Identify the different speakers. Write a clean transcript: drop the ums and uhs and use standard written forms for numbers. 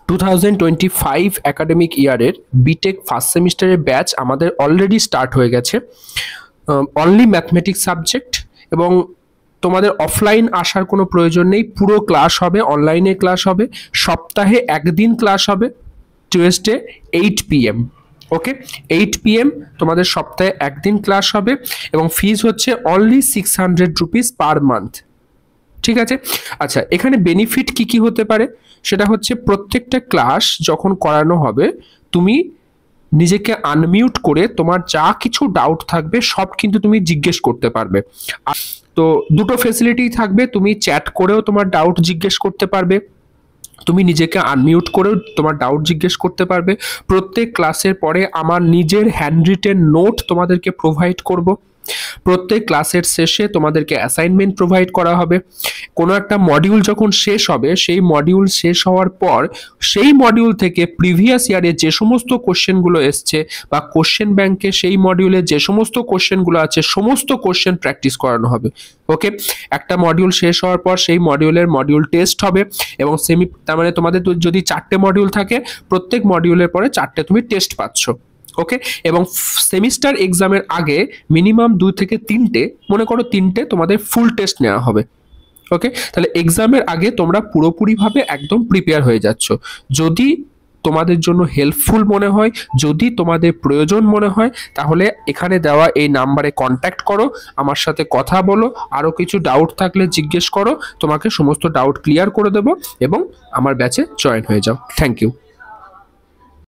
Speaker 1: 2025 academic ইয়ারের B Tech first সেমিস্টারের batch আমাদের অলরেডি স্টার্ট হয়ে গেছে। অনলি ম্যাথমেটিক্স সাবজেক্ট, এবং তোমাদের অফলাইন আসার কোনো প্রয়োজন নেই। পুরো ক্লাস হবে, অনলাইনে ক্লাস হবে, সপ্তাহে একদিন ক্লাস হবে, টিউসডে 8 PM। ওকে, 8 PM তোমাদের সপ্তাহে একদিন ক্লাস হবে, এবং ফিজ হচ্ছে অনলি 600 রুপিস পার মান্থ। ঠিক আছে। আচ্ছা, এখানে বেনিফিট কি কি হতে পারে সেটা হচ্ছে, প্রত্যেকটা ক্লাস যখন করানো হবে তুমি নিজেকে আনমিউট করে তোমার যা কিছু ডাউট থাকবে সব কিন্তু তুমি জিজ্ঞেস করতে পারবে। তো দুটো ফেসিলিটি থাকবে, তুমি চ্যাট করেও তোমার ডাউট জিজ্ঞেস করতে পারবে, তুমি নিজেকে আনমিউট করেও তোমার ডাউট জিজ্ঞেস করতে পারবে। প্রত্যেক ক্লাসের পরে আমার নিজের হ্যান্ড রিটেন নোট তোমাদেরকে প্রোভাইড করব। প্রত্যেক ক্লাসের শেষে তোমাদেরকে অ্যাসাইনমেন্ট প্রোভাইড করা হবে। কোনো একটা মডিউল যখন শেষ হবে, সেই মডিউল শেষ হওয়ার পর সেই মডিউল থেকে প্রিভিয়াস ইয়ারে যে সমস্ত কোশ্চেনগুলো এসছে বা কোশ্চেন ব্যাংকে সেই মডিউলে যে সমস্ত কোশ্চেনগুলো আছে সমস্ত কোশ্চেন প্র্যাকটিস করানো হবে। ওকে, একটা মডিউল শেষ হওয়ার পর সেই মডিউলের মডিউল টেস্ট হবে, এবং তার মানে তোমাদের যদি 4টে মডিউল থাকে, প্রত্যেক মডিউলের পরে 4টে তুমি টেস্ট পাচ্ছ। ওকে, এবং সেমিস্টার এক্সামের আগে মিনিমাম 2 থেকে 3টে, মনে করো 3টে তোমাদের ফুল টেস্ট নেওয়া হবে। ওকে, তাহলে এক্সামের আগে তোমরা পুরোপুরিভাবে একদম প্রিপেয়ার হয়ে যাচ্ছ। যদি তোমাদের জন্য হেল্পফুল মনে হয়, যদি তোমাদের প্রয়োজন মনে হয়, তাহলে এখানে দেওয়া এই নাম্বারে কন্ট্যাক্ট করো, আমার সাথে কথা বলো, আরও কিছু ডাউট থাকলে জিজ্ঞেস করো, তোমাকে সমস্ত ডাউট ক্লিয়ার করে দেবো, এবং আমার ব্যাচে জয়েন হয়ে যাও। Thank you.